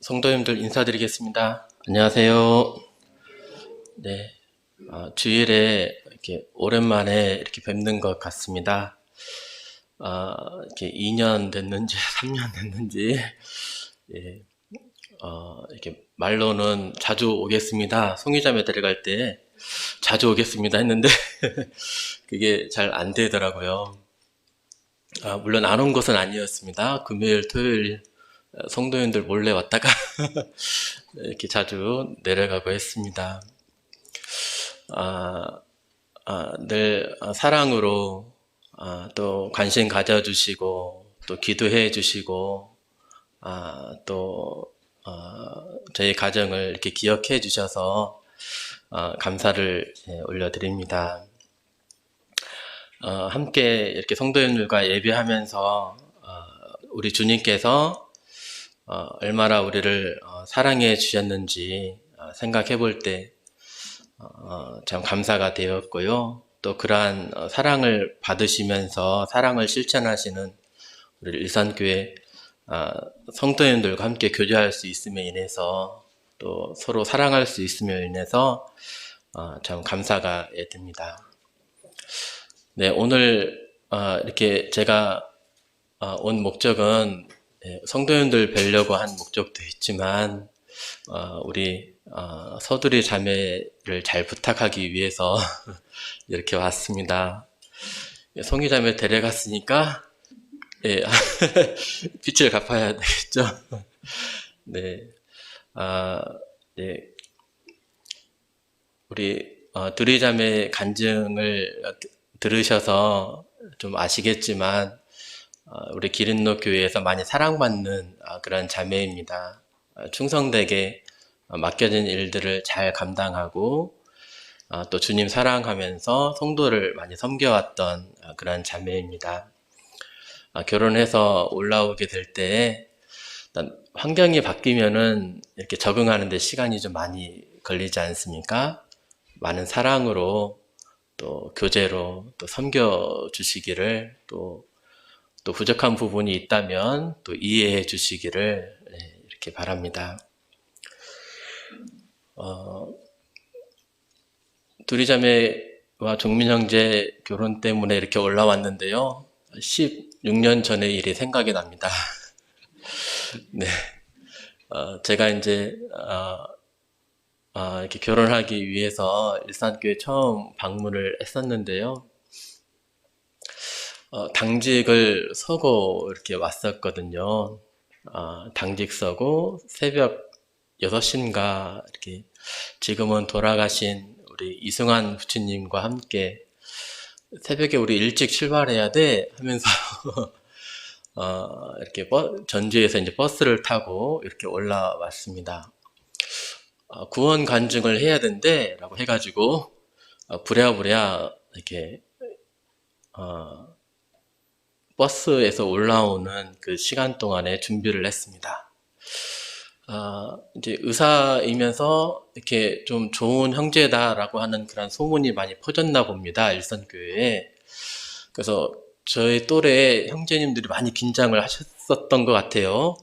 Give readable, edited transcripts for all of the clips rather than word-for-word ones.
성도님들 인사드리겠습니다. 안녕하세요. 네, 주일에 이렇게 오랜만에 이렇게 뵙는 것 같습니다. 이렇게 2년 됐는지 3년 됐는지 예, 이렇게 말로는 자주 오겠습니다. 송이자매 데려갈 때 자주 오겠습니다 했는데 그게 잘 안 되더라고요. 물론 안 온 것은 아니었습니다. 금요일, 토요일 성도님들 몰래 왔다가 이렇게 자주 내려가고 했습니다. 늘 사랑으로 또 관심 가져주시고 또 기도해 주시고 또 저희 가정을 이렇게 기억해 주셔서 감사를 올려드립니다. 함께 이렇게 성도님들과 예배하면서 우리 주님께서 얼마나 우리를 사랑해 주셨는지 생각해 볼 때 참 감사가 되었고요. 또 그러한 사랑을 받으시면서 사랑을 실천하시는 우리 일산교회 성도님들과 함께 교제할 수 있음에 인해서 또 서로 사랑할 수 있음에 인해서 참 감사가 됩니다. 네, 오늘 이렇게 제가 온 목적은 성도님들 뵈려고 한 목적도 있지만 우리 서두리 자매를 잘 부탁하기 위해서 이렇게 왔습니다. 송이 자매 데려갔으니까 예, 빚을 갚아야 되겠죠. 네, 네, 우리 두리 자매 간증을 들으셔서 좀 아시겠지만 우리 기린노 교회에서 많이 사랑받는 그런 자매입니다. 충성되게 맡겨진 일들을 잘 감당하고 또 주님 사랑하면서 성도를 많이 섬겨왔던 그런 자매입니다. 결혼해서 올라오게 될 때 환경이 바뀌면은 이렇게 적응하는 데 시간이 좀 많이 걸리지 않습니까? 많은 사랑으로 또 교제로 또 섬겨 주시기를 또 부족한 부분이 있다면 또 이해해 주시기를 이렇게 바랍니다. 두리자매와 종민 형제 결혼 때문에 이렇게 올라왔는데요. 16년 전의 일이 생각이 납니다. 네, 제가 이제 이렇게 결혼하기 위해서 일산교회 처음 방문을 했었는데요. 당직을 서고 이렇게 왔었거든요. 당직 서고 새벽 6시인가 이렇게 지금은 돌아가신 우리 이승환 부처님과 함께 새벽에 우리 일찍 출발해야 돼 하면서 이렇게 전주에서 이제 버스를 타고 이렇게 올라왔습니다. 구원 간증을 해야 된대 라고 해가지고 부랴부랴 이렇게 버스에서 올라오는 그 시간 동안에 준비를 했습니다. 이제 의사이면서 이렇게 좀 좋은 형제다라고 하는 그런 소문이 많이 퍼졌나 봅니다. 일선교회에. 그래서 저희 또래 형제님들이 많이 긴장을 하셨었던 것 같아요.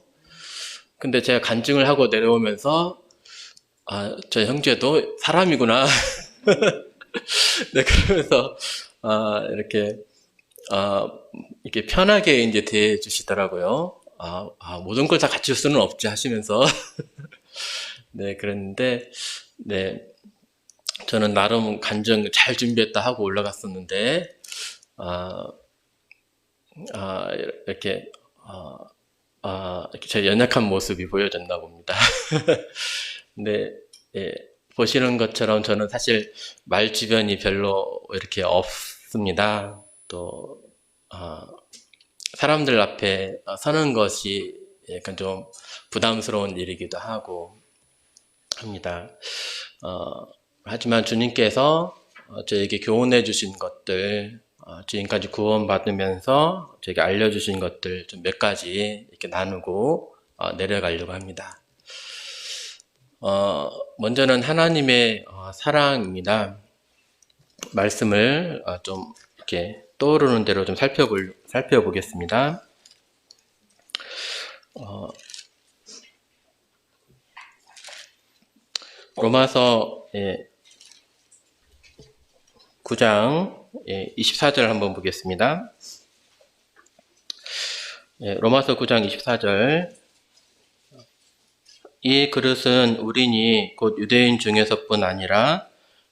근데 제가 간증을 하고 내려오면서 저 형제도 사람이구나. 네, 그러면서 이렇게 이렇게 편하게 이제 대해 주시더라고요. 모든 걸 다 갖출 수는 없지 하시면서 네, 그랬는데 네, 저는 나름 간증 잘 준비했다 하고 올라갔었는데 이렇게 이렇게 제 연약한 모습이 보여졌나 봅니다. 근데 예, 보시는 것처럼 저는 사실 말 주변이 별로 이렇게 없습니다. 또 사람들 앞에 서는 것이 약간 좀 부담스러운 일이기도 하고 합니다. 하지만 주님께서 저에게 교훈해 주신 것들, 지금까지 구원받으면서 저에게 알려주신 것들 좀 몇 가지 이렇게 나누고 내려가려고 합니다. 먼저는 하나님의 사랑입니다. 말씀을 좀 이렇게 떠오르는 대로 좀 살펴보겠습니다. 로마서 9장 24절 한번 보겠습니다. 로마서 9장 24절. 이 그릇은 우리니 곧 유대인 중에서뿐 아니라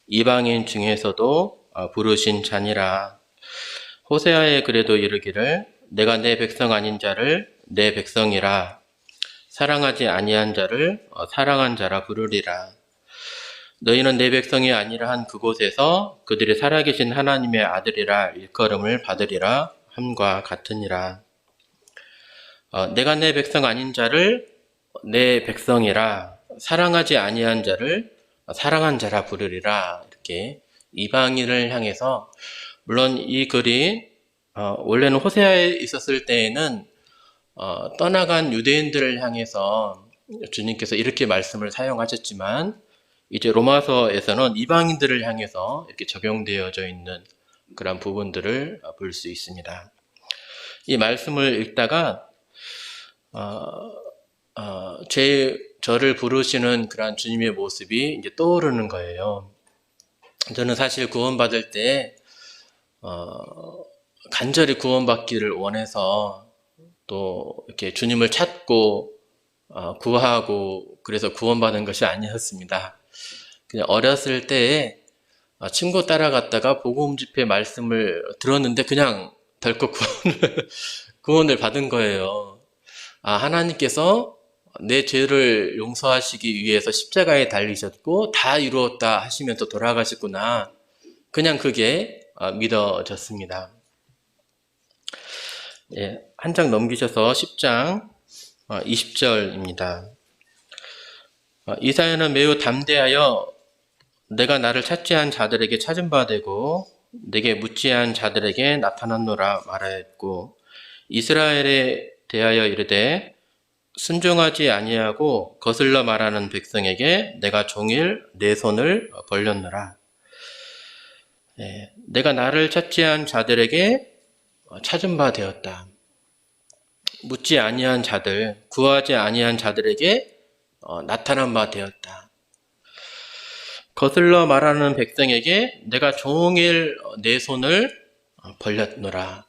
이방인 중에서도 부르신 자니라. 호세아의 글에도 이르기를 내가 내 백성 아닌 자를 내 백성이라, 사랑하지 아니한 자를 사랑한 자라 부르리라. 너희는 내 백성이 아니라 한 그곳에서 그들이 살아계신 하나님의 아들이라 일컬음을 받으리라 함과 같으니라. 내가 내 백성 아닌 자를 내 백성이라, 사랑하지 아니한 자를 사랑한 자라 부르리라. 이렇게 이방인을 향해서, 물론 이 글이 원래는 호세아에 있었을 때에는 떠나간 유대인들을 향해서 주님께서 이렇게 말씀을 사용하셨지만, 이제 로마서에서는 이방인들을 향해서 이렇게 적용되어져 있는 그런 부분들을 볼 수 있습니다. 이 말씀을 읽다가 저를 부르시는 그런 주님의 모습이 이제 떠오르는 거예요. 저는 사실 구원받을 때 간절히 구원받기를 원해서 또 이렇게 주님을 찾고 구하고 그래서 구원받은 것이 아니었습니다. 그냥 어렸을 때에 친구 따라갔다가 복음 집회 말씀을 들었는데 그냥 덜컥 구원을 받은 거예요. 하나님께서 내 죄를 용서하시기 위해서 십자가에 달리셨고 다 이루었다 하시면서 돌아가셨구나. 그냥 그게 믿어졌습니다. 한 장 넘기셔서 10장 20절입니다. 이 사연은 매우 담대하여 내가 나를 찾지 않은 자들에게 찾은 바 되고 내게 묻지 않은 자들에게 나타났노라 말하였고, 이스라엘에 대하여 이르되 순종하지 아니하고 거슬러 말하는 백성에게 내가 종일 내 손을 벌렸노라. 내가 나를 찾지 않은 자들에게 찾은 바 되었다. 묻지 아니한 자들, 구하지 아니한 자들에게 나타난 바 되었다. 거슬러 말하는 백성에게 내가 종일 내 손을 벌렸노라.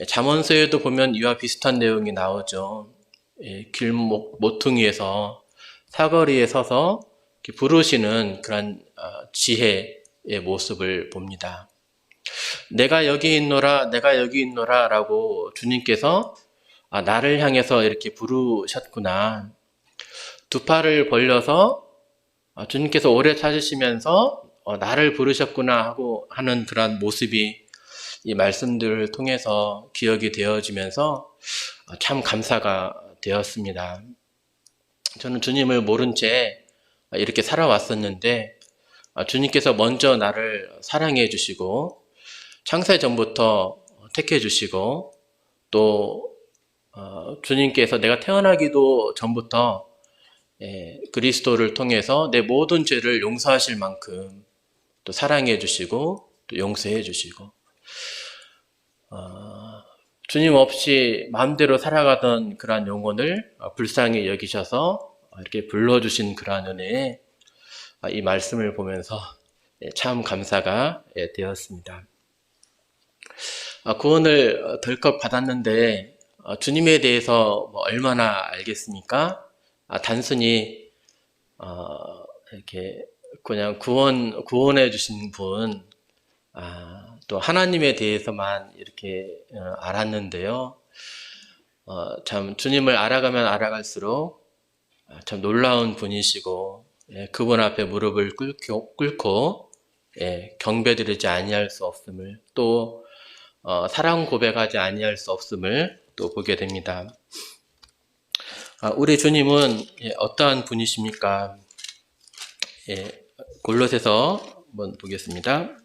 잠언서에도 보면 이와 비슷한 내용이 나오죠. 길목 모퉁이에서 사거리에 서서 부르시는 그런 지혜의 모습을 봅니다. 내가 여기 있노라, 내가 여기 있노라 라고 주님께서 나를 향해서 이렇게 부르셨구나. 두 팔을 벌려서 주님께서 오래 찾으시면서 나를 부르셨구나 하고 하는 그런 모습이 이 말씀들을 통해서 기억이 되어지면서 참 감사가 되었습니다. 저는 주님을 모른 채 이렇게 살아왔었는데 주님께서 먼저 나를 사랑해 주시고 창세 전부터 택해 주시고 또 주님께서 내가 태어나기도 전부터 그리스도를 통해서 내 모든 죄를 용서하실 만큼 또 사랑해 주시고 또 용서해 주시고 주님 없이 마음대로 살아가던 그러한 영혼을 불쌍히 여기셔서 이렇게 불러주신 그러한 은혜에 이 말씀을 보면서 참 감사가 되었습니다. 구원을 덜컥 받았는데 주님에 대해서 얼마나 알겠습니까? 단순히 이렇게 그냥 구원해 주신 분, 또 하나님에 대해서만 이렇게 알았는데요. 참 주님을 알아가면 알아갈수록 참 놀라운 분이시고 그분 앞에 무릎을 꿇고 경배드리지 아니할 수 없음을, 또 사랑 고백하지 아니할 수 없음을 또 보게 됩니다. 우리 주님은 어떠한 분이십니까? 골로새서 한번 보겠습니다.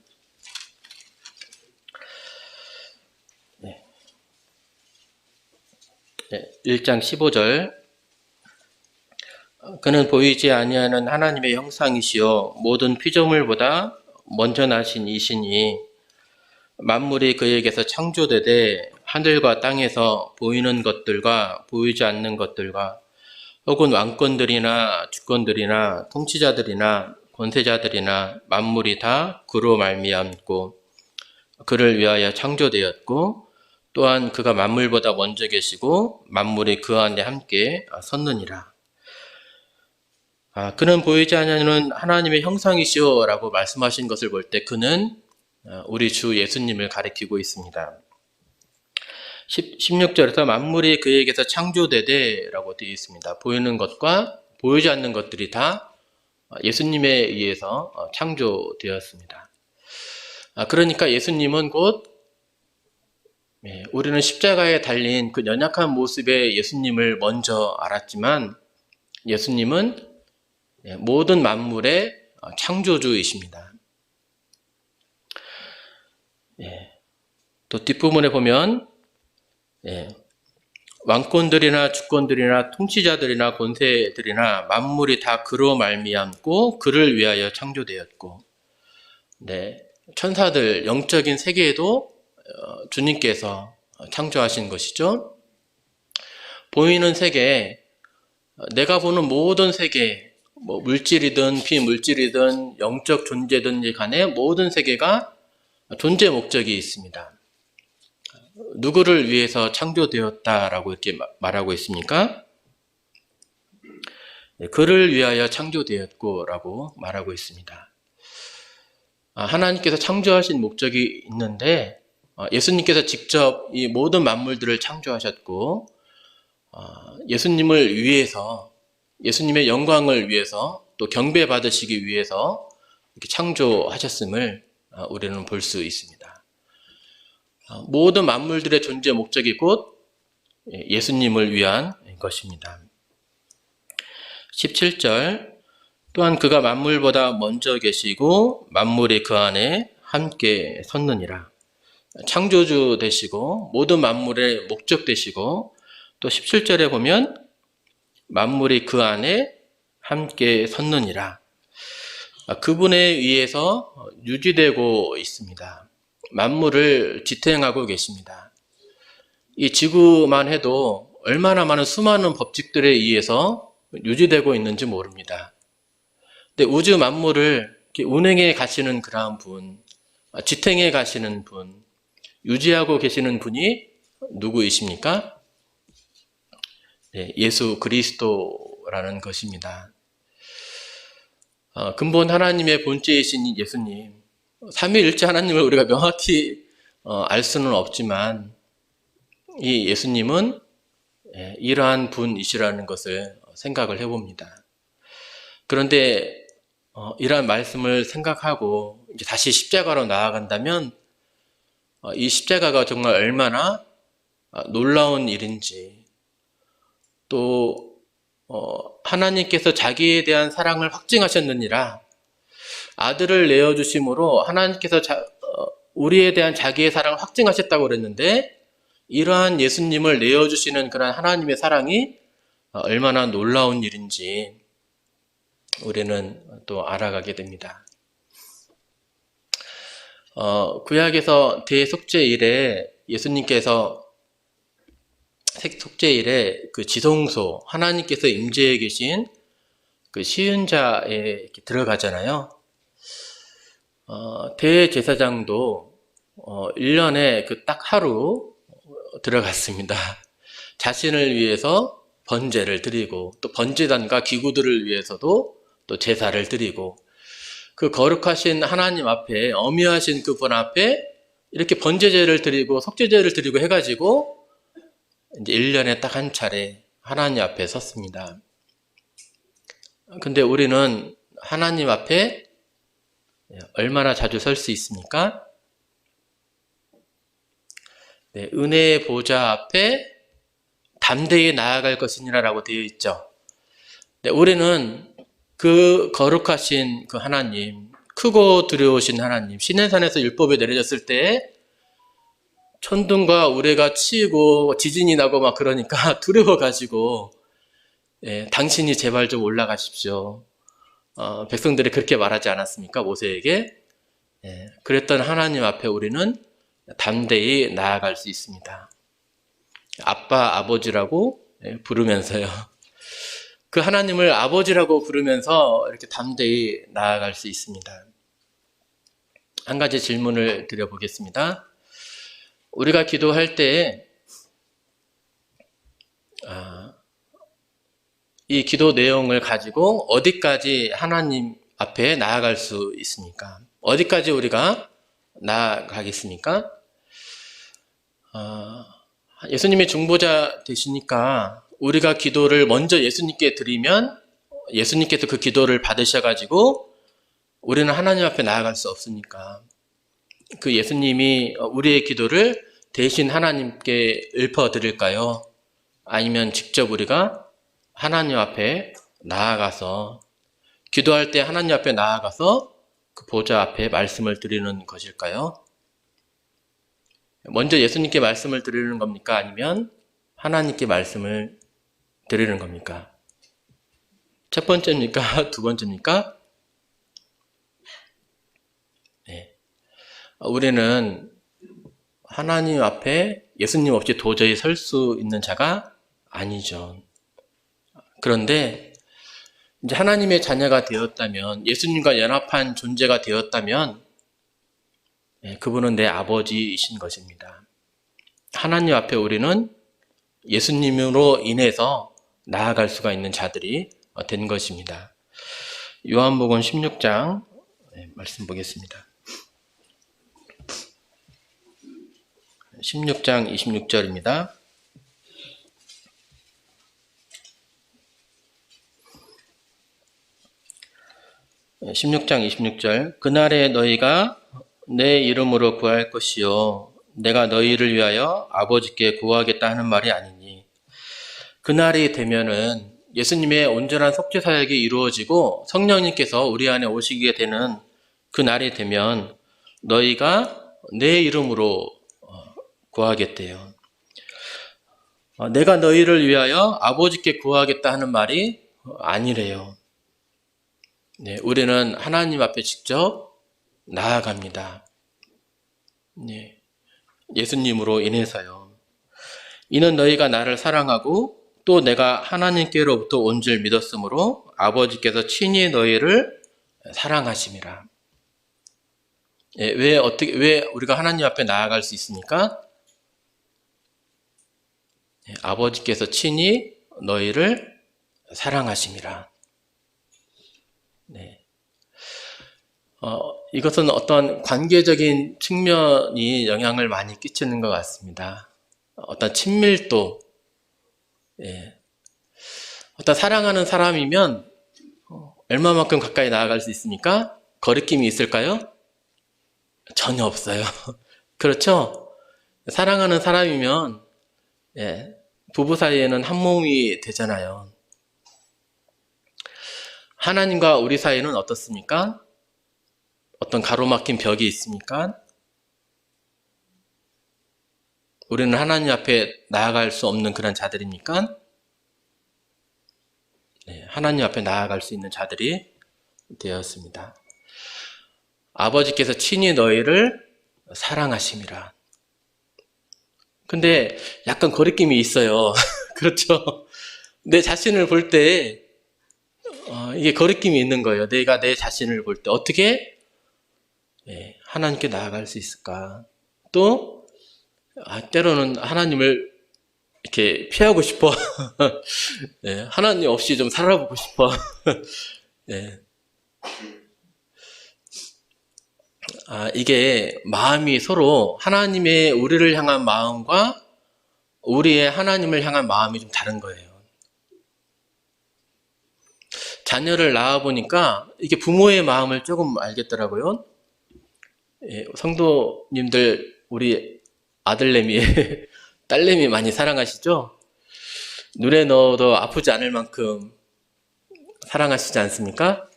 1장 15절. 그는 보이지 아니하는 하나님의 형상이시요 모든 피조물보다 먼저 나신 이시니 만물이 그에게서 창조되되 하늘과 땅에서 보이는 것들과 보이지 않는 것들과 혹은 왕권들이나 주권들이나 통치자들이나 권세자들이나 만물이 다 그로 말미암고 그를 위하여 창조되었고 또한 그가 만물보다 먼저 계시고 만물이 그 안에 함께 섰느니라. 그는 보이지 않는 하나님의 형상이시오 라고 말씀하신 것을 볼 때 그는 우리 주 예수님을 가리키고 있습니다. 16절에서 만물이 그에게서 창조되되 라고 되어 있습니다. 보이는 것과 보이지 않는 것들이 다 예수님에 의해서 창조되었습니다. 그러니까 예수님은 곧 우리는 십자가에 달린 그 연약한 모습의 예수님을 먼저 알았지만 예수님은 모든 만물의 창조주이십니다. 또 뒷부분에 보면 왕권들이나 주권들이나 통치자들이나 권세들이나 만물이 다 그로 말미암고 그를 위하여 창조되었고 천사들 영적인 세계에도 주님께서 창조하신 것이죠. 보이는 세계, 내가 보는 모든 세계, 물질이든 비물질이든 영적 존재든 간에 모든 세계가 존재 목적이 있습니다. 누구를 위해서 창조되었다라고 이렇게 말하고 있습니까? 그를 위하여 창조되었고라고 말하고 있습니다. 하나님께서 창조하신 목적이 있는데 예수님께서 직접 이 모든 만물들을 창조하셨고 예수님을 위해서 예수님의 영광을 위해서 또 경배받으시기 위해서 이렇게 창조하셨음을 우리는 볼 수 있습니다. 모든 만물들의 존재 목적이 곧 예수님을 위한 것입니다. 17절 또한 그가 만물보다 먼저 계시고 만물이 그 안에 함께 섰느니라. 창조주 되시고 모든 만물의 목적 되시고 또 17절에 보면 만물이 그 안에 함께 섰느니라. 그분에 의해서 유지되고 있습니다. 만물을 지탱하고 계십니다. 이 지구만 해도 얼마나 많은 수많은 법칙들에 의해서 유지되고 있는지 모릅니다. 근데 우주 만물을 운행해 가시는 그러한 분, 지탱해 가시는 분, 유지하고 계시는 분이 누구이십니까? 예수 그리스도라는 것입니다. 근본 하나님의 본체이신 예수님, 삼위일체 하나님을 우리가 명확히 알 수는 없지만 이 예수님은 이러한 분이시라는 것을 생각을 해봅니다. 그런데 이러한 말씀을 생각하고 이제 다시 십자가로 나아간다면 이 십자가가 정말 얼마나 놀라운 일인지 또 하나님께서 자기에 대한 사랑을 확증하셨느니라 아들을 내어주심으로 하나님께서 우리에 대한 자기의 사랑을 확증하셨다고 그랬는데 이러한 예수님을 내어주시는 그런 하나님의 사랑이 얼마나 놀라운 일인지 우리는 또 알아가게 됩니다. 구약에서 대속죄일에 예수님께서 속죄일에 그 지성소 하나님께서 임재해 계신 그 시은자에 들어가잖아요. 대제사장도 1년에 그 딱 하루 들어갔습니다. 자신을 위해서 번제를 드리고 또 번제단과 기구들을 위해서도 또 제사를 드리고 그 거룩하신 하나님 앞에 어미하신 그분 앞에 이렇게 번제제를 드리고 속죄제를 드리고 해가지고 이제 1년에 딱 한 차례 하나님 앞에 섰습니다. 근데 우리는 하나님 앞에 얼마나 자주 설 수 있습니까? 은혜의 보좌 앞에 담대히 나아갈 것이니라 라고 되어 있죠. 우리는 그 거룩하신 그 하나님, 크고 두려우신 하나님, 시내산에서 율법이 내려졌을 때 천둥과 우레가 치이고 지진이 나고 막 그러니까 두려워가지고 당신이 제발 좀 올라가십시오. 백성들이 그렇게 말하지 않았습니까? 모세에게. 그랬던 하나님 앞에 우리는 담대히 나아갈 수 있습니다. 아빠, 아버지라고 부르면서요. 그 하나님을 아버지라고 부르면서 이렇게 담대히 나아갈 수 있습니다. 한 가지 질문을 드려보겠습니다. 우리가 기도할 때 이 기도 내용을 가지고 어디까지 하나님 앞에 나아갈 수 있습니까? 어디까지 우리가 나아가겠습니까? 예수님의 중보자 되시니까 우리가 기도를 먼저 예수님께 드리면 예수님께서 그 기도를 받으셔가지고 우리는 하나님 앞에 나아갈 수 없으니까 그 예수님이 우리의 기도를 대신 하나님께 읊어드릴까요? 아니면 직접 우리가 하나님 앞에 나아가서 기도할 때 하나님 앞에 나아가서 그 보좌 앞에 말씀을 드리는 것일까요? 먼저 예수님께 말씀을 드리는 겁니까? 아니면 하나님께 말씀을 드리는 겁니까? 첫 번째입니까? 두 번째입니까? 네. 우리는 하나님 앞에 예수님 없이 도저히 설 수 있는 자가 아니죠. 그런데 이제 하나님의 자녀가 되었다면, 예수님과 연합한 존재가 되었다면 그분은 내 아버지이신 것입니다. 하나님 앞에 우리는 예수님으로 인해서 나아갈 수가 있는 자들이 된 것입니다. 요한복음 16장 말씀 보겠습니다. 16장 26절입니다. 16장 26절 그날에 너희가 내 이름으로 구할 것이요 내가 너희를 위하여 아버지께 구하겠다 하는 말이 아니니 그날이 되면은 예수님의 온전한 속죄 사역이 이루어지고 성령님께서 우리 안에 오시게 되는 그 날이 되면 너희가 내 이름으로 구하겠대요. 내가 너희를 위하여 아버지께 구하겠다 하는 말이 아니래요. 네, 우리는 하나님 앞에 직접 나아갑니다. 네, 예수님으로 인해서요. 이는 너희가 나를 사랑하고 또 내가 하나님께로부터 온 줄 믿었으므로 아버지께서 친히 너희를 사랑하심이라. 네, 왜 우리가 하나님 앞에 나아갈 수 있습니까? 네, 아버지께서 친히 너희를 사랑하심이라. 네. 이것은 어떤 관계적인 측면이 영향을 많이 끼치는 것 같습니다. 어떤 친밀도, 예. 어떤 사랑하는 사람이면 얼마만큼 가까이 나아갈 수 있습니까? 거리낌이 있을까요? 전혀 없어요. 그렇죠? 사랑하는 사람이면 예, 부부 사이에는 한 몸이 되잖아요. 하나님과 우리 사이는 어떻습니까? 어떤 가로막힌 벽이 있습니까? 우리는 하나님 앞에 나아갈 수 없는 그런 자들입니까? 네, 하나님 앞에 나아갈 수 있는 자들이 되었습니다. 아버지께서 친히 너희를 사랑하심이라. 근데 약간 거리낌이 있어요. 그렇죠? 내 자신을 볼 때 이게 거리낌이 있는 거예요. 내가 내 자신을 볼 때 어떻게 하나님께 나아갈 수 있을까? 또 때로는 하나님을 이렇게 피하고 싶어. 하나님 없이 좀 살아보고 싶어. 이게 마음이 서로 하나님의 우리를 향한 마음과 우리의 하나님을 향한 마음이 좀 다른 거예요. 자녀를 낳아보니까 이게 부모의 마음을 조금 알겠더라고요. 성도님들 우리 아들내미, 딸내미 많이 사랑하시죠? 눈에 넣어도 아프지 않을 만큼 사랑하시지 않습니까?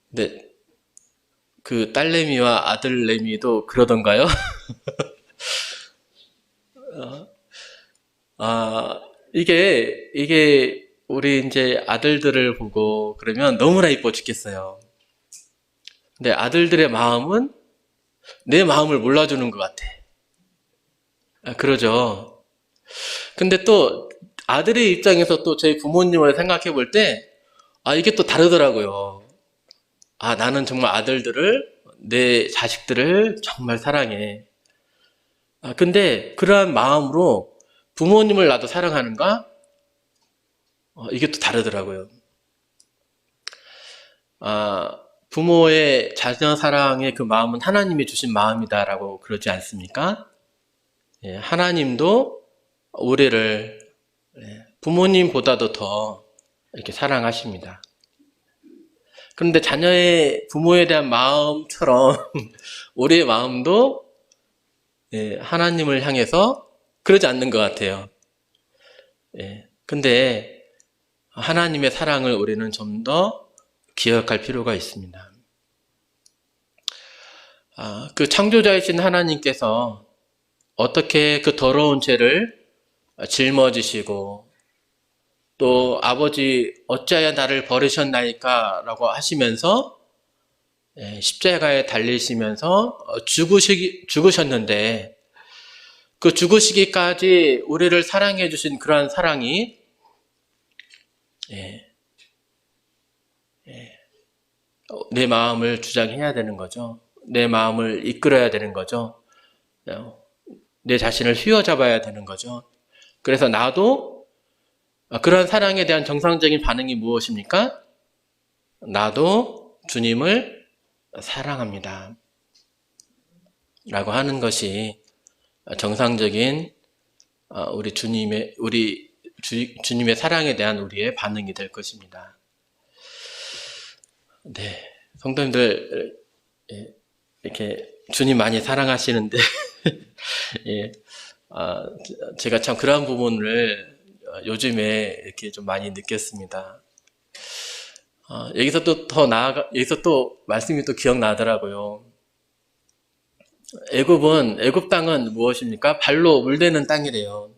근데 그 딸내미와 아들내미도 그러던가요? 이게 우리 이제 아들들을 보고 그러면 너무나 이뻐 죽겠어요. 근데 아들들의 마음은 내 마음을 몰라주는 것 같아. 그러죠. 근데 또 아들의 입장에서 또 저희 부모님을 생각해 볼 때, 이게 또 다르더라고요. 나는 정말 아들들을, 내 자식들을 정말 사랑해. 근데 그러한 마음으로 부모님을 나도 사랑하는가? 이게 또 다르더라고요. 부모의 자녀 사랑의 그 마음은 하나님이 주신 마음이다라고 그러지 않습니까? 예, 하나님도 우리를 부모님보다도 더 이렇게 사랑하십니다. 그런데 자녀의 부모에 대한 마음처럼 우리의 마음도 하나님을 향해서 그러지 않는 것 같아요. 근데 하나님의 사랑을 우리는 좀 더 기억할 필요가 있습니다. 그 창조자이신 하나님께서 어떻게 그 더러운 죄를 짊어지시고 또 아버지 어찌하여 나를 버리셨나이까 라고 하시면서 십자가에 달리시면서 죽으셨는데 그 죽으시기까지 우리를 사랑해 주신 그러한 사랑이 내 마음을 주장해야 되는 거죠. 내 마음을 이끌어야 되는 거죠. 내 자신을 휘어잡아야 되는 거죠. 그래서 나도 그런 사랑에 대한 정상적인 반응이 무엇입니까? 나도 주님을 사랑합니다. 라고 하는 것이 정상적인 주님의 사랑에 대한 우리의 반응이 될 것입니다. 네, 성도님들 이렇게 주님 많이 사랑하시는데 제가 참 그러한 부분을 요즘에 이렇게 좀 많이 느꼈습니다. 여기서 또 말씀이 또 기억나더라고요. 애굽 땅은 무엇입니까? 발로 물대는 땅이래요.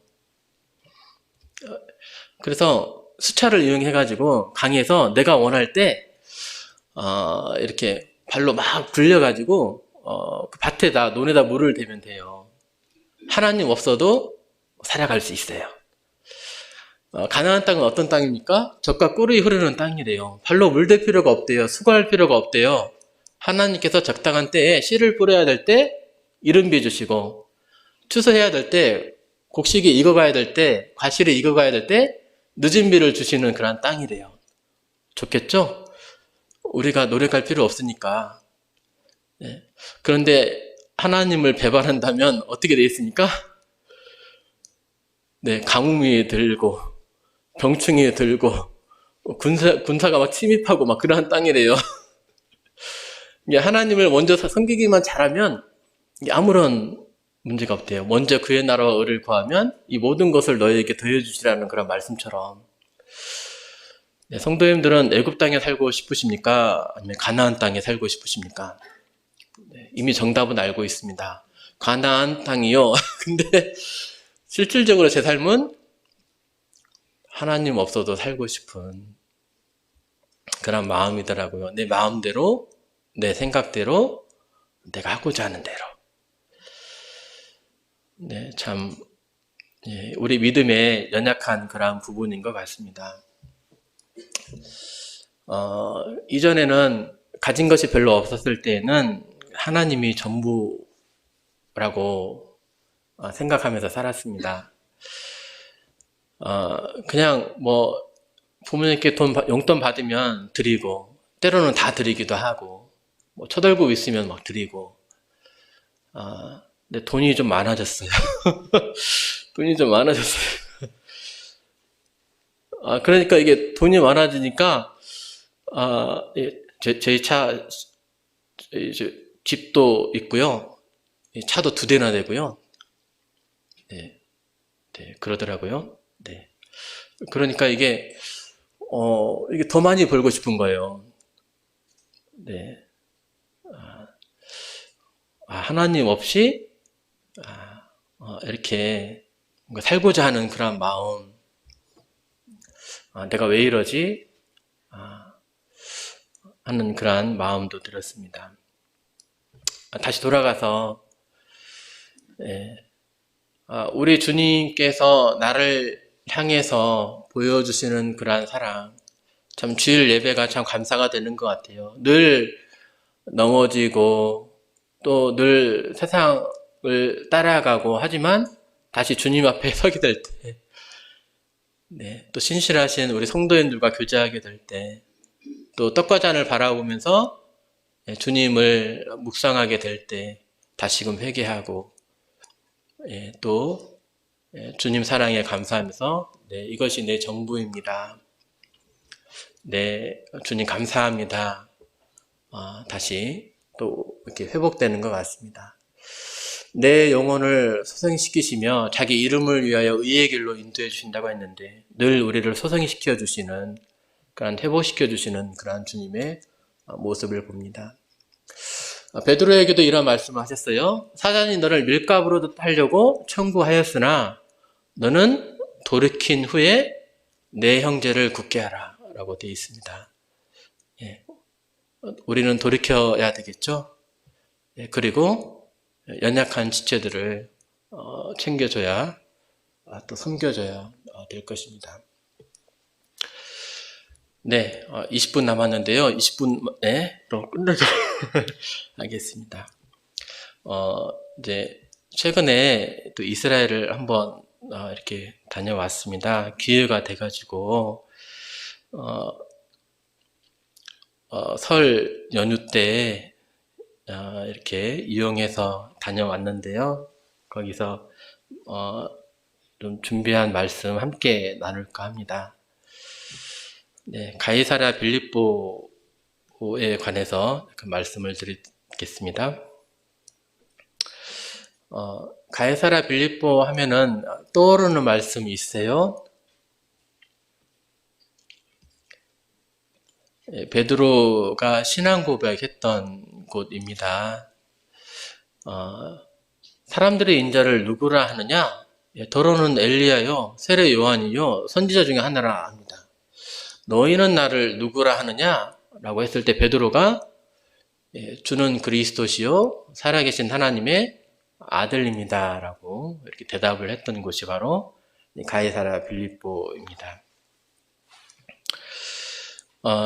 그래서 수차를 이용해가지고 강에서 내가 원할 때 이렇게 발로 막 굴려가지고 그 밭에다 논에다 물을 대면 돼요. 하나님 없어도 살아갈 수 있어요. 가나안 땅은 어떤 땅입니까? 젖과 꿀이 흐르는 땅이래요. 발로 물댈 필요가 없대요. 수고할 필요가 없대요. 하나님께서 적당한 때에 씨를 뿌려야 될 때 이른비 주시고 추수해야 될 때 곡식이 익어가야 될 때 과실이 익어가야 될 때 늦은 비를 주시는 그런 땅이래요. 좋겠죠? 우리가 노력할 필요 없으니까. 그런데 하나님을 배반한다면 어떻게 되어 있습니까? 가뭄이 들고 병충이 들고 군사가 막 침입하고 막 그러한 땅이래요. 하나님을 먼저 섬기기만 잘하면 아무런 문제가 없대요. 먼저 그의 나라와 의를 구하면 이 모든 것을 너희에게 더해주시라는 그런 말씀처럼. 성도님들은 애굽 땅에 살고 싶으십니까? 아니면 가나안 땅에 살고 싶으십니까? 이미 정답은 알고 있습니다. 가나안 땅이요. 근데 실질적으로 제 삶은 하나님 없어도 살고 싶은 그런 마음이더라고요. 내 마음대로, 내 생각대로, 내가 하고자 하는 대로. 참 우리 믿음에 연약한 그런 부분인 것 같습니다. 이전에는 가진 것이 별로 없었을 때에는 하나님이 전부라고 생각하면서 살았습니다. 그냥 부모님께 용돈 받으면 드리고 때로는 다 드리기도 하고 쳐들고 있으면 막 드리고 근데 돈이 좀 많아졌어요. 돈이 좀 많아졌어요. 그러니까 이게 돈이 많아지니까 저희 차 집도 있고요. 차도 2대나 되고요. 그러더라고요. 그러니까 이게 더 많이 벌고 싶은 거예요. 하나님 없이 이렇게 뭔가 살고자 하는 그런 마음. 내가 왜 이러지? 하는 그런 마음도 들었습니다. 다시 돌아가서 우리 주님께서 나를 향해서 보여주시는 그러한 사랑, 참 주일 예배가 참 감사가 되는 것 같아요. 늘 넘어지고 또 늘 세상을 따라가고 하지만 다시 주님 앞에 서게 될 때, 네, 또 신실하신 우리 성도인들과 교제하게 될 때, 또 떡과 잔을 바라보면서 주님을 묵상하게 될 때 다시금 회개하고, 또 주님 사랑에 감사하면서, 네, 이것이 내 전부입니다. 네, 주님 감사합니다. 다시 또 이렇게 회복되는 것 같습니다. 내 영혼을 소생시키시며 자기 이름을 위하여 의의 길로 인도해 주신다고 했는데 늘 우리를 소생시켜 주시는, 그런 회복시켜 주시는 그러한 주님의 모습을 봅니다. 베드로에게도 이런 말씀을 하셨어요. 사단이 너를 밀가부로 하려고 청구하였으나 너는 돌이킨 후에 내 형제를 굳게 하라 라고 되어 있습니다. 우리는 돌이켜야 되겠죠. 그리고 연약한 지체들을 챙겨줘야, 또 섬겨줘야 될 것입니다. 네, 20분 남았는데요. 20분에 끝내도록 하겠습니다. 이제 최근에 또 이스라엘을 한번 이렇게 다녀왔습니다. 기회가 돼가지고 설 연휴 때 이렇게 이용해서 다녀왔는데요. 거기서 좀 준비한 말씀 함께 나눌까 합니다. 네, 가이사랴 빌립보에 관해서 그 말씀을 드리겠습니다. 가이사랴 빌립보 하면은 떠오르는 말씀이 있어요. 베드로가 신앙 고백했던 곳입니다. 사람들의 인자를 누구라 하느냐? 더러는 엘리야요, 세례 요한이요, 선지자 중에 하나라 합니다. 너희는 나를 누구라 하느냐? 라고 했을 때 베드로가 주는 그리스도시요 살아계신 하나님의 아들입니다 라고 이렇게 대답을 했던 곳이 바로 가이사랴 빌립보입니다.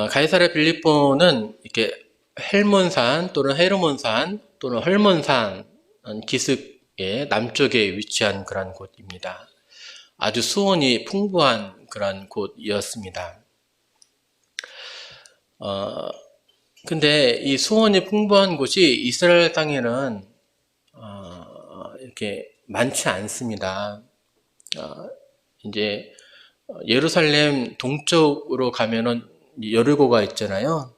가이사랴 빌립보는 이렇게 헬몬산 또는 헤르몬산 또는 헐몬산 기슭의 남쪽에 위치한 그런 곳입니다. 아주 수온이 풍부한 그런 곳이었습니다. 근데 이 수온이 풍부한 곳이 이스라엘 땅에는 이렇게 많지 않습니다. 이제 예루살렘 동쪽으로 가면은 여리고가 있잖아요.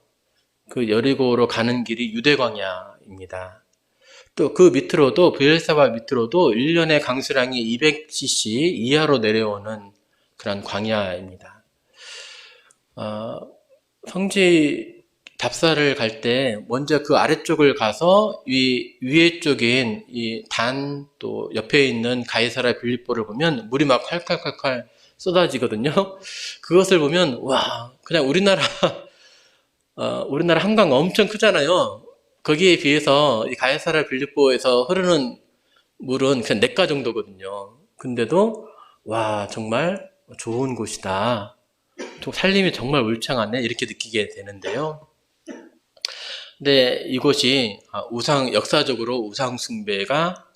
그 여리고로 가는 길이 유대광야입니다. 또 그 밑으로도, 브엘사바 밑으로도 1년에 강수량이 200cc 이하로 내려오는 그런 광야입니다. 성지 답사를 갈 때 먼저 그 아래쪽을 가서 위에 쪽인 이 단, 또 옆에 있는 가이사랴 빌립보를 보면 물이 막 칼칼칼칼 쏟아지거든요. 그것을 보면 와, 그냥 우리나라 한강 엄청 크잖아요. 거기에 비해서 이 가이사랴 빌립보에서 흐르는 물은 그냥 냇가 정도거든요. 근데도 와, 정말 좋은 곳이다. 살림이 정말 울창하네, 이렇게 느끼게 되는데요. 근데 이곳이 역사적으로 우상 숭배가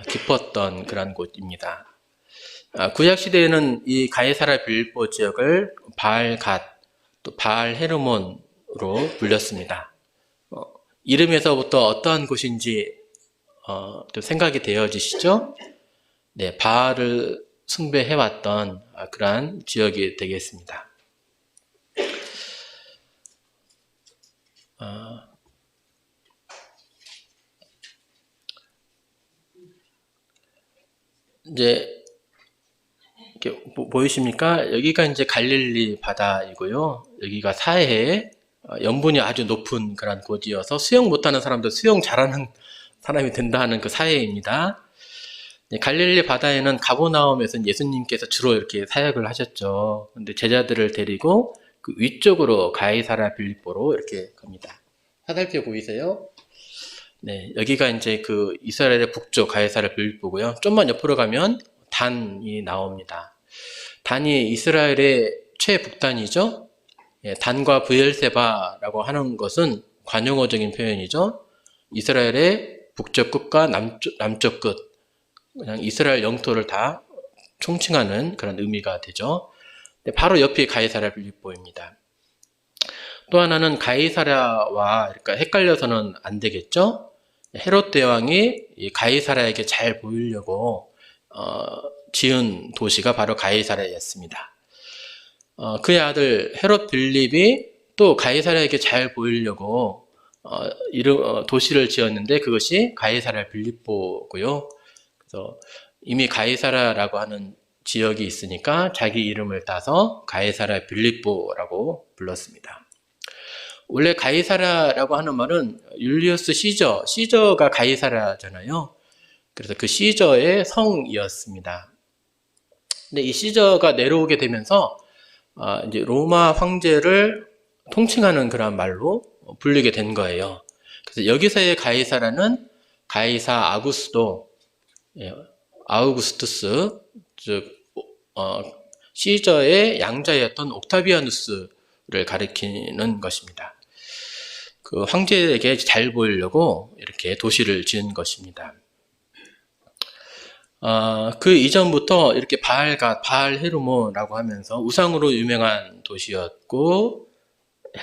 깊었던 그런 곳입니다. 구약시대에는 이 가이사랴 빌립보 지역을 바알갓, 또 바알 헤르몬으로 불렸습니다. 이름에서부터 어떠한 곳인지 좀 생각이 되어지시죠? 네, 바알을 숭배해왔던 그러한 지역이 되겠습니다. 이제 이렇게 보이십니까? 여기가 이제 갈릴리 바다이고요. 여기가 사해, 염분이 아주 높은 그런 곳이어서 수영 못하는 사람도 수영 잘하는 사람이 된다 하는 그 사해입니다. 갈릴리 바다에는 가보나움에서 예수님께서 주로 이렇게 사역을 하셨죠. 근데 제자들을 데리고 그 위쪽으로 가이사랴 빌립보로 이렇게 갑니다. 화살표 보이세요? 네, 여기가 이제 그 이스라엘의 북쪽 가이사랴 빌립보고요. 좀만 옆으로 가면 단이 나옵니다. 단이 이스라엘의 최북단이죠. 예, 단과 브엘세바라고 하는 것은 관용어적인 표현이죠. 이스라엘의 북쪽 끝과 남쪽 끝, 그냥 이스라엘 영토를 다 총칭하는 그런 의미가 되죠. 바로 옆이 가이사랴 빌립보입니다. 또 하나는 가이사랴와 그러니까 헷갈려서는 안 되겠죠. 헤롯 대왕이 이 가이사랴에게 잘 보이려고 지은 도시가 바로 가이사랴였습니다. 그의 아들 헤롯 빌립이 또 가이사랴에게 잘 보이려고 도시를 지었는데 그것이 가이사랴 빌립보고요. 그래서 이미 가이사랴라고 하는 지역이 있으니까 자기 이름을 따서 가이사랴 빌립보라고 불렀습니다. 원래 가이사랴라고 하는 말은 율리우스 시저가 가이사랴잖아요. 그래서 그 시저의 성이었습니다. 근데 이 시저가 내려오게 되면서 이제 로마 황제를 통칭하는 그런 말로 불리게 된 거예요. 그래서 여기서의 가이사라는 가이사 아우구스투스, 즉 시저의 양자였던 옥타비아누스를 가리키는 것입니다. 그 황제에게 잘 보이려고 이렇게 도시를 지은 것입니다. 그 이전부터 이렇게 바알 헤르몬이라고 하면서 우상으로 유명한 도시였고,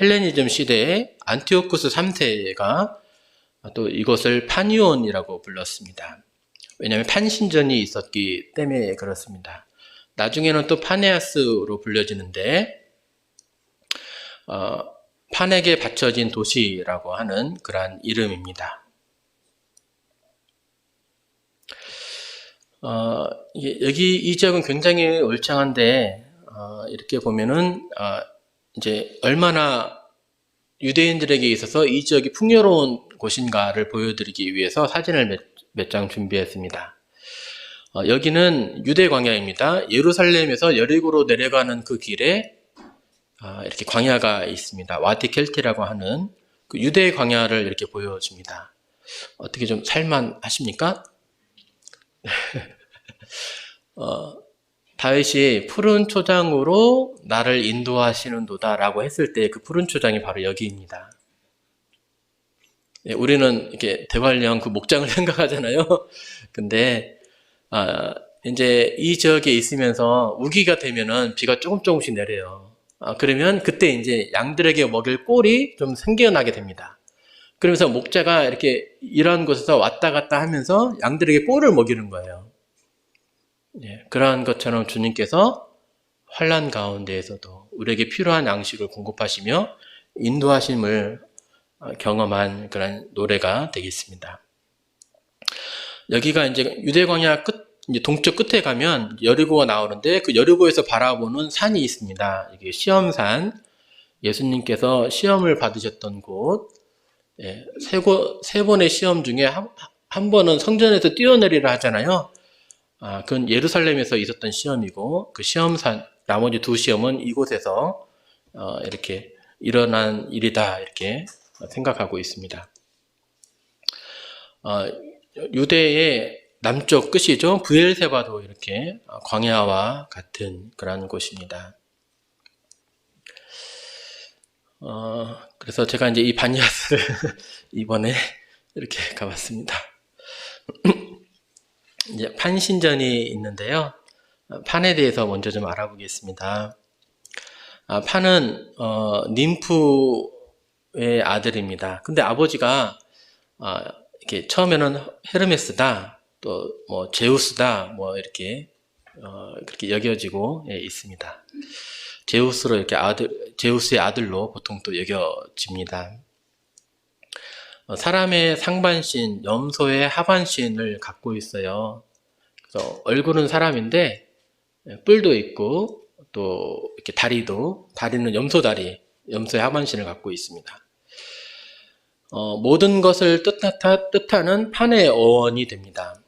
헬레니즘 시대에 안티오쿠스 3세가 또 이것을 파니온이라고 불렀습니다. 왜냐하면 판신전이 있었기 때문에 그렇습니다. 나중에는 또 파네아스로 불려지는데, 판에게 바쳐진 도시라고 하는 그러한 이름입니다. 여기 이 지역은 굉장히 울창한데, 이렇게 보면은, 이제 얼마나 유대인들에게 있어서 이 지역이 풍요로운 곳인가를 보여드리기 위해서 사진을 몇 장 준비했습니다. 여기는 유대 광야입니다. 예루살렘에서 여리고로 내려가는 그 길에 이렇게 광야가 있습니다. 와디 켈티라고 하는 그 유대 광야를 이렇게 보여줍니다. 어떻게 좀 살만하십니까? 다윗이 푸른 초장으로 나를 인도하시는도다 라고 했을 때 그 푸른 초장이 바로 여기입니다. 네, 우리는 이렇게 대관령 그 목장을 생각하잖아요. 근데 이제 이 지역에 있으면서 우기가 되면은 비가 조금씩 내려요. 그러면 그때 이제 양들에게 먹일 꼴이 좀 생겨나게 됩니다. 그러면서 목자가 이렇게 이런 곳에서 왔다 갔다 하면서 양들에게 꼴을 먹이는 거예요. 예, 그러한 것처럼 주님께서 환난 가운데에서도 우리에게 필요한 양식을 공급하시며 인도하심을 경험한 그런 노래가 되겠습니다. 여기가 이제 유대광야 이제 동쪽 끝에 가면 여리고가 나오는데 그 여리고에서 바라보는 산이 있습니다. 이게 시험산, 예수님께서 시험을 받으셨던 곳, 예, 세 번의 시험 중에 한 번은 성전에서 뛰어내리라 하잖아요. 그건 예루살렘에서 있었던 시험이고, 그 시험산, 나머지 두 시험은 이곳에서, 이렇게 일어난 일이다, 이렇게 생각하고 있습니다. 유대의 남쪽 끝이죠. 브엘세바도 이렇게 광야와 같은 그런 곳입니다. 그래서 제가 이제 이 반야스를 이번에 이렇게 가봤습니다. 이제 판신전이 있는데요. 판에 대해서 먼저 좀 알아보겠습니다. 판은 님프의 아들입니다. 근데 아버지가 이렇게 처음에는 헤르메스다, 또 뭐 제우스다, 뭐 이렇게 그렇게 여겨지고 있습니다. 제우스의 아들로 보통 또 여겨집니다. 사람의 상반신, 염소의 하반신을 갖고 있어요. 그래서 얼굴은 사람인데 뿔도 있고 또 이렇게 다리는 염소의 하반신을 갖고 있습니다. 모든 것을 뜻하는 판의 어원이 됩니다.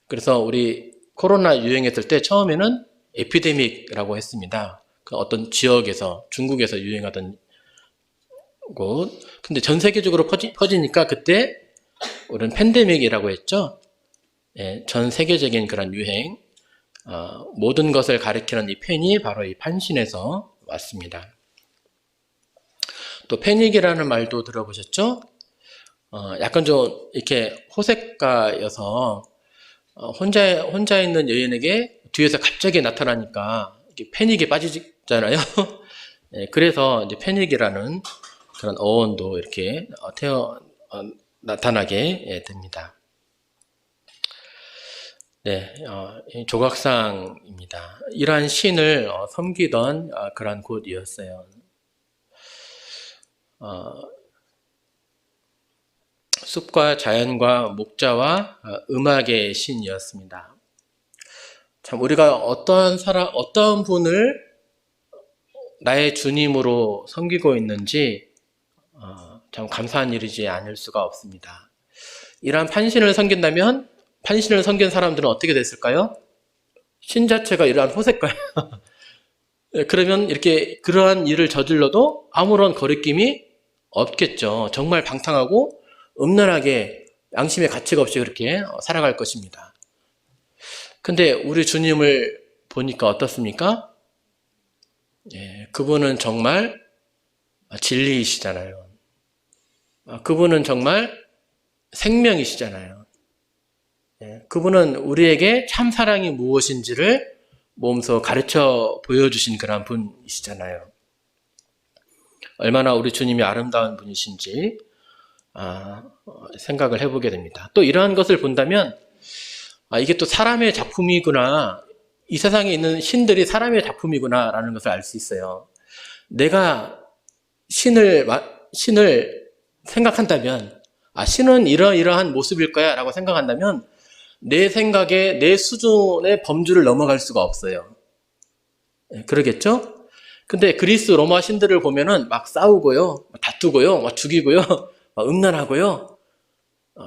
그래서 우리 코로나 유행했을 때 처음에는 에피데믹이라고 했습니다. 그 어떤 지역에서, 중국에서 유행하던 곳. 근데 전 세계적으로 퍼지니까 그때 우리는 팬데믹이라고 했죠. 예, 전 세계적인 그런 유행. 모든 것을 가리키는 이 폐닉, 바로 이 판신에서 왔습니다. 또 폐닉이라는 말도 들어보셨죠? 약간 좀 이렇게 호색가여서 혼자 있는 여인에게 뒤에서 갑자기 나타나니까 패닉에 빠지잖아요. 네, 그래서 이제 패닉이라는 그런 어원도 이렇게 나타나게 됩니다. 네, 조각상입니다. 이러한 신을 섬기던 그런 곳이었어요. 숲과 자연과 목자와 음악의 신이었습니다. 참 우리가 어떤 분을 나의 주님으로 섬기고 있는지 참 감사한 일이지 않을 수가 없습니다. 이러한 판신을 섬긴다면 판신을 섬긴 사람들은 어떻게 됐을까요? 신 자체가 이러한 호색가예요. 그러면 이렇게 그러한 일을 저질러도 아무런 거리낌이 없겠죠. 정말 방탕하고 음란하게 양심의 가치가 없이 그렇게 살아갈 것입니다. 근데 우리 주님을 보니까 어떻습니까? 예, 그분은 정말 진리이시잖아요. 그분은 정말 생명이시잖아요. 예, 그분은 우리에게 참 사랑이 무엇인지를 몸소 가르쳐 보여주신 그런 분이시잖아요. 얼마나 우리 주님이 아름다운 분이신지 생각을 해보게 됩니다. 또 이러한 것을 본다면 이게 또 사람의 작품이구나, 이 세상에 있는 신들이 사람의 작품이구나 라는 것을 알 수 있어요. 내가 신을 생각한다면 신은 이러이러한 모습일 거야 라고 생각한다면 내 생각에 내 수준의 범주를 넘어갈 수가 없어요. 그러겠죠? 근데 그리스 로마 신들을 보면은 막 싸우고요, 다투고요, 막 죽이고요, 막 음란하고요,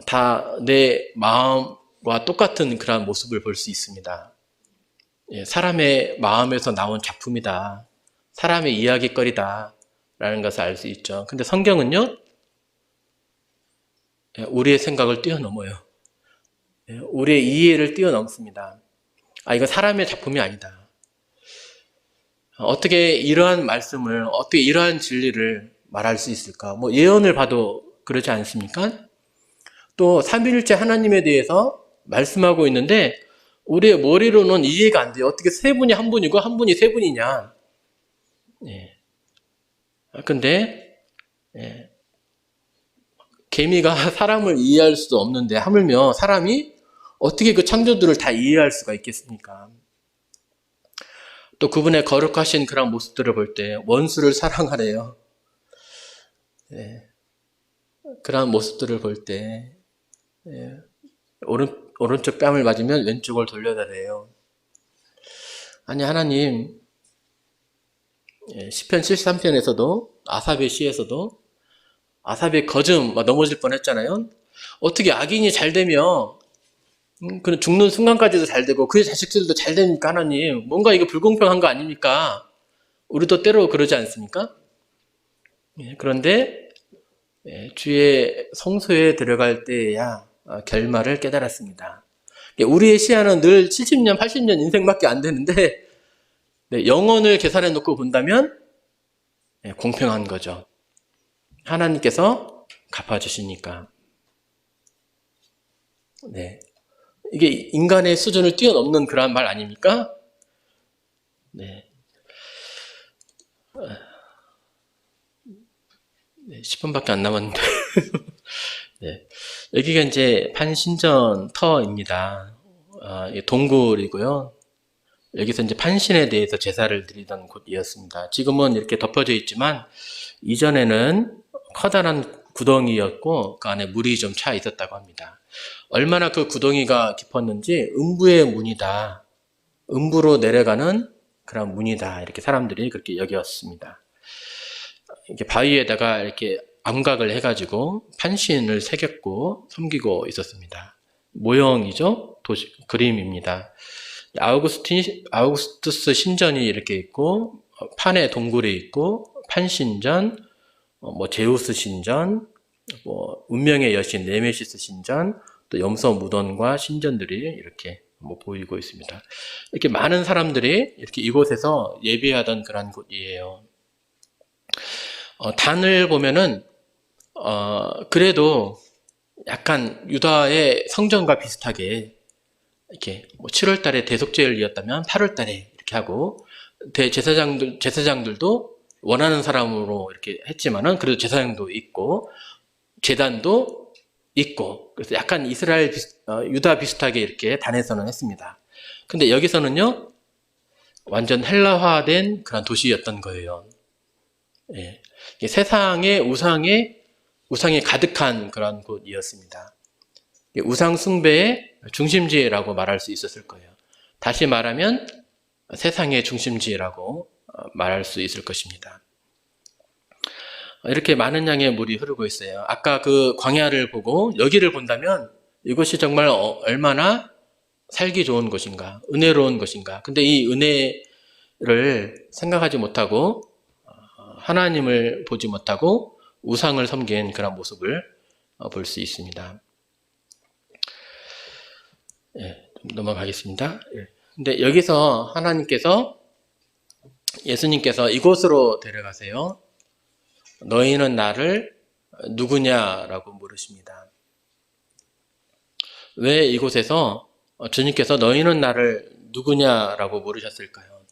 다 내 마음과 똑같은 그런 모습을 볼 수 있습니다. 사람의 마음에서 나온 작품이다, 사람의 이야기거리다 라는 것을 알 수 있죠. 근데 성경은요, 우리의 생각을 뛰어넘어요. 우리의 이해를 뛰어넘습니다. 이거 사람의 작품이 아니다. 어떻게 이러한 말씀을, 어떻게 이러한 진리를 말할 수 있을까? 뭐 예언을 봐도 그러지 않습니까? 또 삼위일체 하나님에 대해서 말씀하고 있는데 우리의 머리로는 이해가 안 돼요. 어떻게 세 분이 한 분이고 한 분이 세 분이냐? 예. 근데 개미가 사람을 이해할 수도 없는데 하물며 사람이 어떻게 그 창조들을 다 이해할 수가 있겠습니까? 또 그분의 거룩하신 그런 모습들을 볼 때 원수를 사랑하래요. 그런 모습들을 볼 때 오른쪽 뺨을 맞으면 왼쪽을 돌려달래요. 아니 하나님, 시편 73편에서도 아삽의 시에서도 아삽의 거즘 넘어질 뻔했잖아요. 어떻게 악인이 잘 되며 그 죽는 순간까지도 잘 되고 그의 자식들도 잘 되니까 하나님, 뭔가 이거 불공평한 거 아닙니까? 우리도 때로 그러지 않습니까? 그런데 주의 성소에 들어갈 때야 결말을 깨달았습니다. 우리의 시야는 늘 70년, 80년 인생밖에 안 되는데 영혼을 계산해 놓고 본다면 공평한 거죠. 하나님께서 갚아주시니까. 이게 인간의 수준을 뛰어넘는 그러한 말 아닙니까? 10분밖에 안 남았는데. 여기가 이제 판신전 터입니다. 동굴이고요. 여기서 이제 판신에 대해서 제사를 드리던 곳이었습니다. 지금은 이렇게 덮어져 있지만 이전에는 커다란 구덩이였고 그 안에 물이 좀 차 있었다고 합니다. 얼마나 그 구덩이가 깊었는지 음부의 문이다, 음부로 내려가는 그런 문이다, 이렇게 사람들이 그렇게 여겼습니다. 이렇게 바위에다가 이렇게 암각을 해가지고 판신을 새겼고 섬기고 있었습니다. 모형이죠, 그림입니다. 아우구스투스 신전이 이렇게 있고 판의 동굴이 있고 판신전, 제우스 신전, 운명의 여신 네메시스 신전, 또 염소 무덤과 신전들이 이렇게 뭐 보이고 있습니다. 이렇게 많은 사람들이 이렇게 이곳에서 예배하던 그런 곳이에요. 단을 보면은 그래도 약간 유다의 성전과 비슷하게 이렇게 뭐 7월 달에 대속죄일이었다면 8월 달에 이렇게 하고, 제사장들도 원하는 사람으로 이렇게 했지만은 그래도 제사장도 있고 제단도 있고, 그래서 약간 이스라엘 유다 비슷하게 이렇게 단에서는 했습니다. 근데 여기서는요 완전 헬라화된 그런 도시였던 거예요. 예. 세상의 우상이 가득한 그런 곳이었습니다. 우상 숭배의 중심지라고 말할 수 있었을 거예요. 다시 말하면 세상의 중심지라고 말할 수 있을 것입니다. 이렇게 많은 양의 물이 흐르고 있어요. 아까 그 광야를 보고 여기를 본다면 이곳이 정말 얼마나 살기 좋은 곳인가, 은혜로운 곳인가. 근데 이 은혜를 생각하지 못하고 하나님을 보지 못하고 우상을 섬긴 그런 모습을 볼 수 있습니다. 예, 좀 넘어가겠습니다. 예. 근데 여기서 예수님께서 이곳으로 데려가세요. 너희는 나를 누구냐라고 물으십니다. 왜 이곳에서 주님께서 너희는 나를 누구냐라고 물으셨을까요?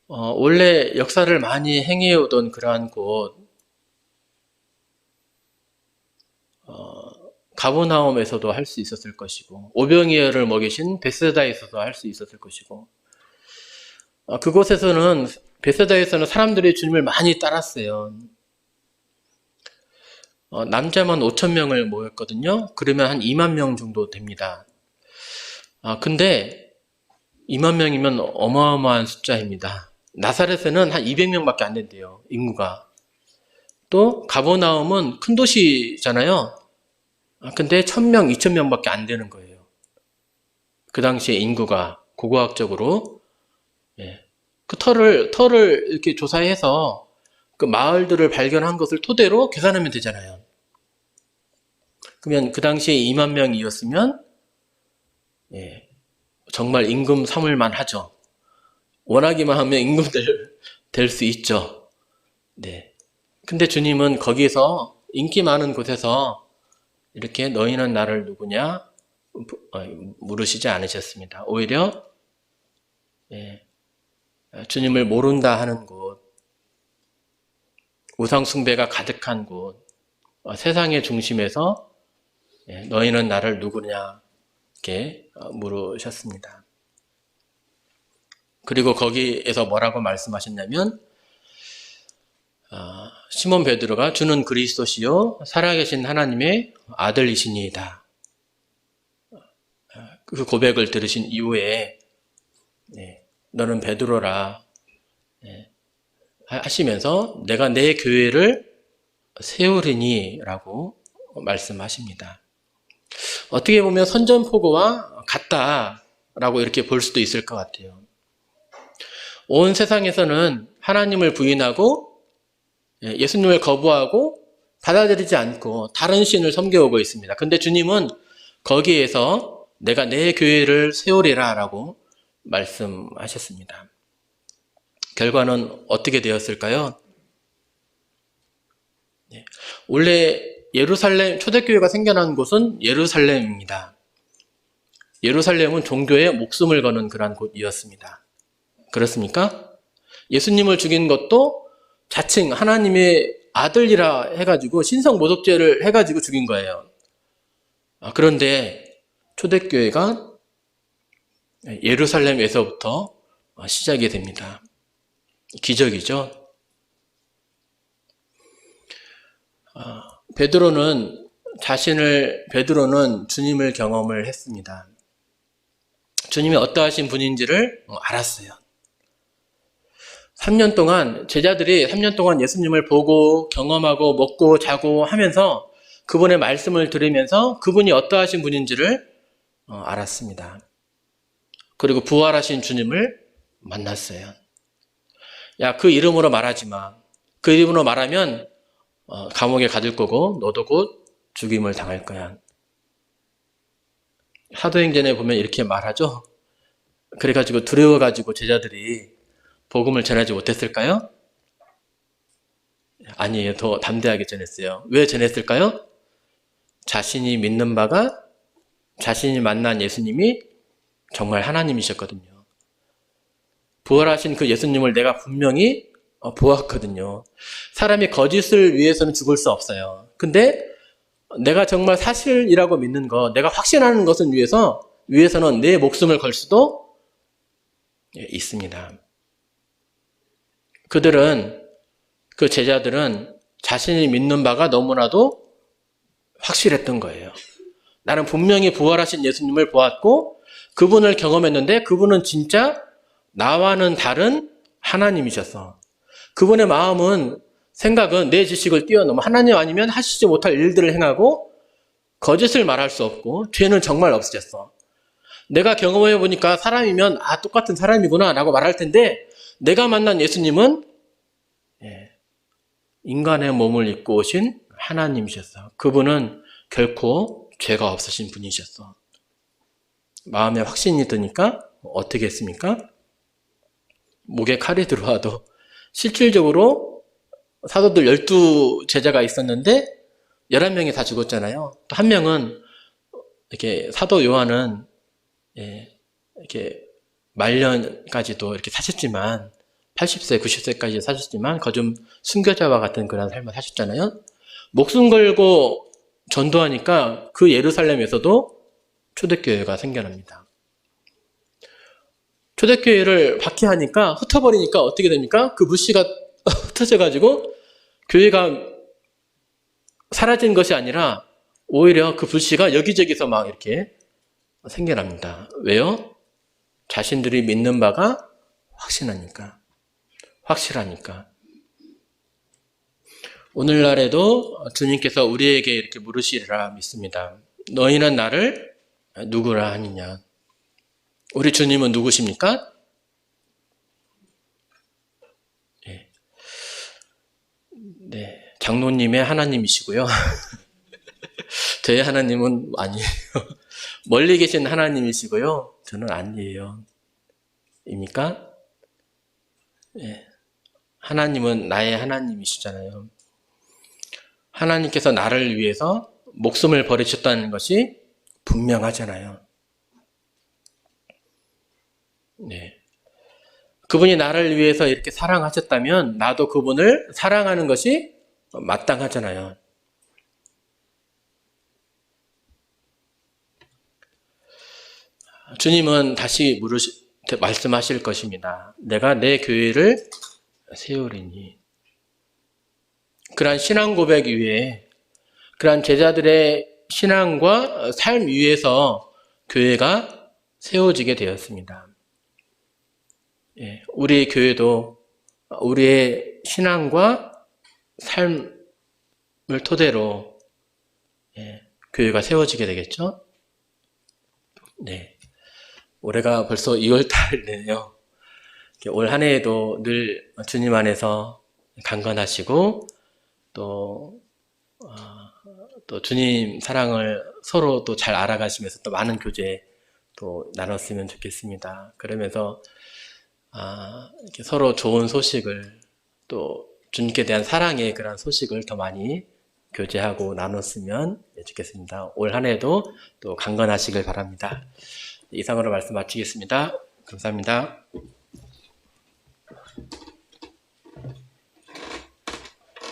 원래 역사를 많이 행해오던 그러한 곳, 가버나움에서도 할 수 있었을 것이고, 오병이어를 먹이신 베세다에서도 할 수 있었을 것이고, 그곳에서는, 베세다에서는 사람들이 주님을 많이 따랐어요. 남자만 5,000명을 모였거든요. 그러면 한 2만 명 정도 됩니다. 근데 2만 명이면 어마어마한 숫자입니다. 나사렛에는 한 200명밖에 안 된대요, 인구가. 또 가버나움은 큰 도시잖아요. 근데 1,000명, 2,000명밖에 안 되는 거예요. 그 당시에 인구가 고고학적으로. 예. 그 터를 이렇게 조사해서 그 마을들을 발견한 것을 토대로 계산하면 되잖아요. 그러면 그 당시에 2만 명이었으면 예, 정말 임금 삼을만 하죠. 원하기만 하면 임금 될 수 있죠. 네. 근데 주님은 거기서 인기 많은 곳에서 이렇게 너희는 나를 누구냐 물으시지 않으셨습니다. 오히려 예, 주님을 모른다 하는 곳, 우상 숭배가 가득한 곳, 세상의 중심에서 예, 너희는 나를 누구냐 이렇게 물으셨습니다. 그리고 거기에서 뭐라고 말씀하셨냐면 시몬 베드로가 주는 그리스도시요 살아계신 하나님의 아들이시니이다. 그 고백을 들으신 이후에 너는 베드로라 하시면서 내가 내 교회를 세우리니 라고 말씀하십니다. 어떻게 보면 선전포고와 같다라고 이렇게 볼 수도 있을 것 같아요. 온 세상에서는 하나님을 부인하고 예수님을 거부하고 받아들이지 않고 다른 신을 섬겨오고 있습니다. 근데 주님은 거기에서 내가 내 교회를 세우리라 라고 말씀하셨습니다. 결과는 어떻게 되었을까요? 원래 예루살렘, 초대교회가 생겨난 곳은 예루살렘입니다. 예루살렘은 종교에 목숨을 거는 그러한 곳이었습니다. 그렇습니까? 예수님을 죽인 것도 자칭 하나님의 아들이라 해가지고 신성모독죄를 해가지고 죽인 거예요. 그런데 초대교회가 예루살렘에서부터 시작이 됩니다. 기적이죠. 베드로는 주님을 경험을 했습니다. 주님이 어떠하신 분인지를 알았어요. 3년 동안 제자들이 3년 동안 예수님을 보고 경험하고 먹고 자고 하면서 그분의 말씀을 들으면서 그분이 어떠하신 분인지를 알았습니다. 그리고 부활하신 주님을 만났어요. 야, 그 이름으로 말하지 마. 그 이름으로 말하면 감옥에 가둘 거고 너도 곧 죽임을 당할 거야. 사도행전에 보면 이렇게 말하죠. 그래가지고 두려워가지고 제자들이 복음을 전하지 못했을까요? 아니에요. 더 담대하게 전했어요. 왜 전했을까요? 자신이 믿는 바가, 자신이 만난 예수님이 정말 하나님이셨거든요. 부활하신 그 예수님을 내가 분명히 보았거든요. 사람이 거짓을 위해서는 죽을 수 없어요. 근데 내가 정말 사실이라고 믿는 것, 내가 확신하는 것을 위해서는 내 목숨을 걸 수도 있습니다. 그 제자들은 자신이 믿는 바가 너무나도 확실했던 거예요. 나는 분명히 부활하신 예수님을 보았고 그분을 경험했는데 그분은 진짜 나와는 다른 하나님이셨어. 그분의 생각은 내 지식을 뛰어넘어 하나님 아니면 하시지 못할 일들을 행하고 거짓을 말할 수 없고 죄는 정말 없으셨어. 내가 경험해 보니까 사람이면 똑같은 사람이구나 라고 말할 텐데 내가 만난 예수님은 인간의 몸을 입고 오신 하나님이셨어. 그분은 결코 죄가 없으신 분이셨어. 마음에 확신이 드니까 어떻게 했습니까? 목에 칼이 들어와도 실질적으로 사도들 12제자가 있었는데 11명이 다 죽었잖아요. 또 한 명은 이렇게 사도 요한은 이렇게 말년까지도 이렇게 사셨지만 80세, 90세까지 사셨지만 거좀 순교자와 같은 그런 삶을 사셨잖아요. 목숨 걸고 전도하니까 그 예루살렘에서도 초대교회가 생겨납니다. 초대교회를 박해하니까 흩어버리니까 어떻게 됩니까? 그 무씨가 흩어져가지고 교회가 사라진 것이 아니라 오히려 그 불씨가 여기저기서 막 이렇게 생겨납니다. 왜요? 자신들이 믿는 바가 확실하니까. 오늘날에도 주님께서 우리에게 이렇게 물으시리라 믿습니다. 너희는 나를 누구라 하느냐? 우리 주님은 누구십니까? 네, 장로님의 하나님이시고요. 저희 하나님은 아니에요. 멀리 계신 하나님이시고요. 저는 아니에요. 입니까? 하나님은 나의 하나님이시잖아요. 하나님께서 나를 위해서 목숨을 버리셨다는 것이 분명하잖아요. 그분이 나를 위해서 이렇게 사랑하셨다면 나도 그분을 사랑하는 것이 마땅하잖아요. 주님은 다시 말씀하실 것입니다. 내가 내 교회를 세우리니. 그러한 신앙 고백 위에, 그러한 제자들의 신앙과 삶 위에서 교회가 세워지게 되었습니다. 우리 교회도 우리의 신앙과 삶을 토대로 교회가 세워지게 되겠죠? 네. 올해가 벌써 2월 달이네요. 올 한 해에도 늘 주님 안에서 강건하시고 또 주님 사랑을 서로 또 잘 알아가시면서 또 많은 교제 또 나눴으면 좋겠습니다. 그러면서 이렇게 서로 좋은 소식을 또 주님께 대한 사랑의 그런 소식을 더 많이 교제하고 나눴으면 좋겠습니다. 올 한 해도 또 강건하시길 바랍니다. 이상으로 말씀 마치겠습니다. 감사합니다.